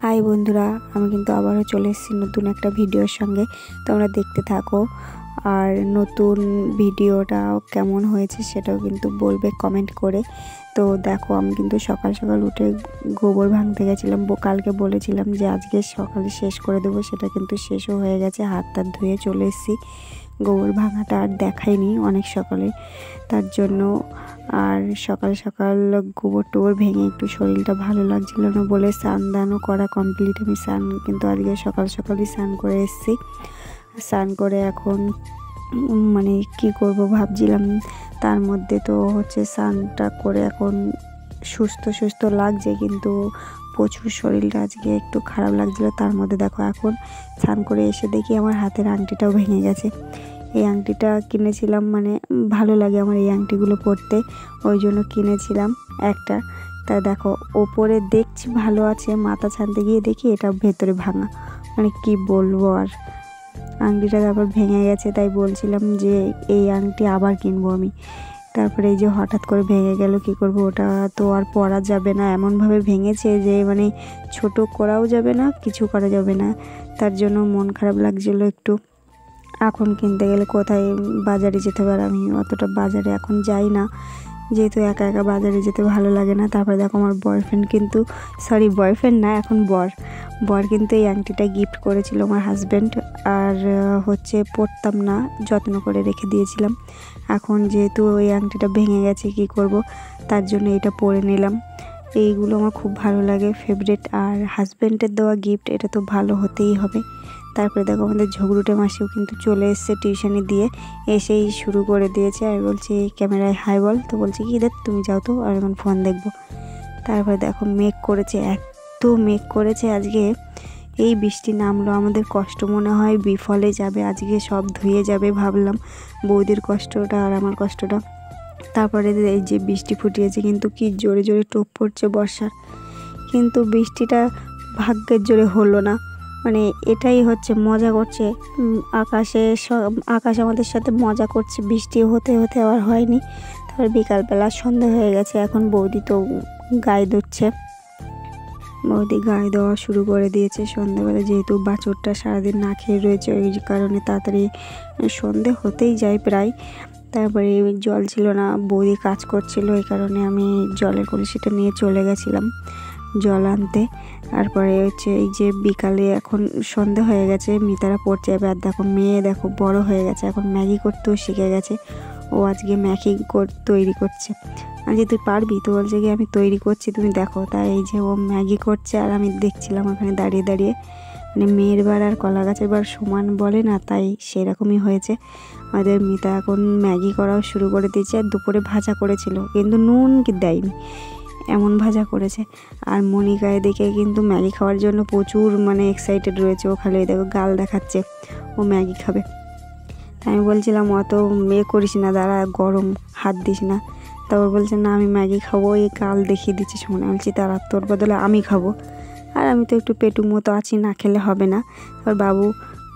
High বন্ধুরা, আমি কিন্তু আবারও চলে এসেছি নতুন একটা ভিডিওর সঙ্গে। তোমরা দেখতে থাকো, আর নতুন ভিডিওটা কেমন হয়েছে সেটাও কিন্তু বলবে কমেন্ট করে। তো দেখো, আমি কিন্তু সকাল সকাল উঠে গোবর ভাঙতে গেছিলাম। কালকে বলেছিলাম যে আজকে সকালে শেষ করে দেবো, সেটা কিন্তু শেষও হয়ে গেছে। হাত টাত ধুয়ে চলে এসেছি। গোবর ভাঙাটা আর দেখাইনি অনেক সকালে, তার জন্য। আর সকাল সকাল গোবর টোবর ভেঙে একটু শরীরটা ভালো লাগছিল না বলে স্নান দানও করা কমপ্লিট। আমি স্নান কিন্তু আজকে সকাল সকালই স্নান করে এসেছি। স্নান করে এখন মানে কি করব ভাবছিলাম, তার মধ্যে তো হচ্ছে স্নানটা করে এখন সুস্থ সুস্থ লাগছে, কিন্তু প্রচুর শরীরটা আজকে একটু খারাপ লাগছিল। তার মধ্যে দেখো, এখন স্নান করে এসে দেখি আমার হাতের আংটিটাও ভেঙে গেছে। এই আংটিটা কিনেছিলাম, মানে ভালো লাগে আমার এই আংটিগুলো পরতে, ওই জন্য কিনেছিলাম একটা। তা দেখো, ওপরে দেখছি ভালো আছে, মাথা ছানতে গিয়ে দেখি এটা ভেতরে ভাঙা। মানে কি বলবো, আর আংটিটা তারপর ভেঙে গেছে। তাই বলছিলাম যে এই আংটি আবার কিনবো আমি। তারপরে এই যে হঠাৎ করে ভেঙে গেল, কি করব, ওটা তো আর পরা যাবে না। এমনভাবে ভেঙেছে যে মানে ছোট করাও যাবে না, কিছু করা যাবে না। তার জন্য মন খারাপ লাগছিল একটু। এখন কিনতে গেলে কোথায় বাজারে যেতে পারে, আমি অতটা বাজারে এখন যাই না, যেহেতু একা একা বাজারে যেতে ভালো লাগে না। তারপরে দেখো, আমার বয়ফ্রেন্ড কিন্তু, সরি বয়ফ্রেন্ড না, এখন বর কিন্তু এই আংটিটা গিফট করেছিল আমার হাজব্যান্ড। আর হচ্ছে পরতাম না, যত্ন করে রেখে দিয়েছিলাম। এখন যেহেতু ওই আংটিটা ভেঙে গেছে, কি করব, তার জন্য এটা পরে নিলাম। এইগুলো আমার খুব ভালো লাগে, ফেভারিট। আর হাজব্যান্ডের দেওয়া গিফট, এটা তো ভালো হতেই হবে। তারপরে দেখো, আমাদের ঝগড়ুটে মাসিও কিন্তু চলে এসছে টিউশনি দিয়ে, এসেই শুরু করে দিয়েছে। আমি বলছি ক্যামেরায় হাই বল, তো বলছি কি দেখ তুমি যাও তো, আর এখন ফোন দেখবো। তারপরে দেখো, মেঘ করেছে, এত মেঘ করেছে আজকে। এই বৃষ্টি নামলো, আমাদের কষ্ট মনে হয় বিফলে যাবে, আজকে সব ধুয়ে যাবে। ভাবলাম বৌদির কষ্টটা আর আমার কষ্টটা। তারপরে এই যে বৃষ্টি ফুটিয়েছে, কিন্তু কি জোরে জোরে টোপ পড়ছে বর্ষার, কিন্তু বৃষ্টিটা ভাগ্যের জোরে হলো না। মানে এটাই হচ্ছে, মজা করছে আকাশ আমাদের সাথে মজা করছে। বৃষ্টি হতে হতে আবার হয়নি। তারপর বিকালবেলা সন্ধ্যা হয়ে গেছে, এখন বৌদি তো গায়ে ধুচ্ছে। বৌদি গায়ে দেওয়া শুরু করে দিয়েছে সন্ধ্যাবেলা, যেহেতু বাছুরটা সারাদিন না খেয়ে রয়েছে, ওই কারণে তাড়াতাড়ি সন্ধে হতেই যায় প্রায়। তারপরে জল ছিল না, বৌদি কাজ করছিল, এই কারণে আমি জলের কলসিটা নিয়ে চলে গেছিলাম জল আনতে। তারপরে হচ্ছে এই যে বিকালে এখন সন্ধে হয়ে গেছে, মিতারা পড়ছে। এবার দেখো, মেয়ে দেখো বড় হয়ে গেছে, এখন ম্যাগি করতেও শিখে গেছে। ও আজকে ম্যাগি তৈরি করছে। আজকে তুই পারবি তো, বলছে কি আমি তৈরি করছি তুমি দেখো। তাই এই যে ও ম্যাগি করছে, আর আমি দেখছিলাম ওখানে দাঁড়িয়ে দাঁড়িয়ে। মানে মেয়ের বার আর কলা গাছের বার সমান বলে না, তাই সেরকমই হয়েছে। আমাদের মিতা এখন ম্যাগি করাও শুরু করে দিয়েছে। আর দুপুরে ভাজা করেছিল, কিন্তু নুন কি দেয়নি, এমন ভাজা করেছে। আর মনিকা এদিকে কিন্তু ম্যাগি খাওয়ার জন্য প্রচুর মানে এক্সাইটেড রয়েছে। ও খালি দেখো গাল দেখাচ্ছে, ও ম্যাগি খাবে। তাই আমি বলছিলাম অত করিস না, দাঁড়া, গরম, হাত দিস না। তারপর বলছে না আমি ম্যাগি খাবো, এই গাল দেখিয়ে দিচ্ছে সামনে। বলছি তারা, তোর বদলে আমি খাবো, আর আমি তো একটু পেটুক মতো আছি, না খেলে হবে না। তারপর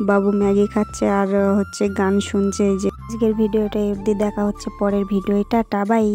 বাবু ম্যাগি খাচ্ছে আর হচ্ছে গান শুনছে। এই যে আজকের ভিডিওটা অবধি, দেখা হচ্ছে পরের ভিডিও। Tata, by.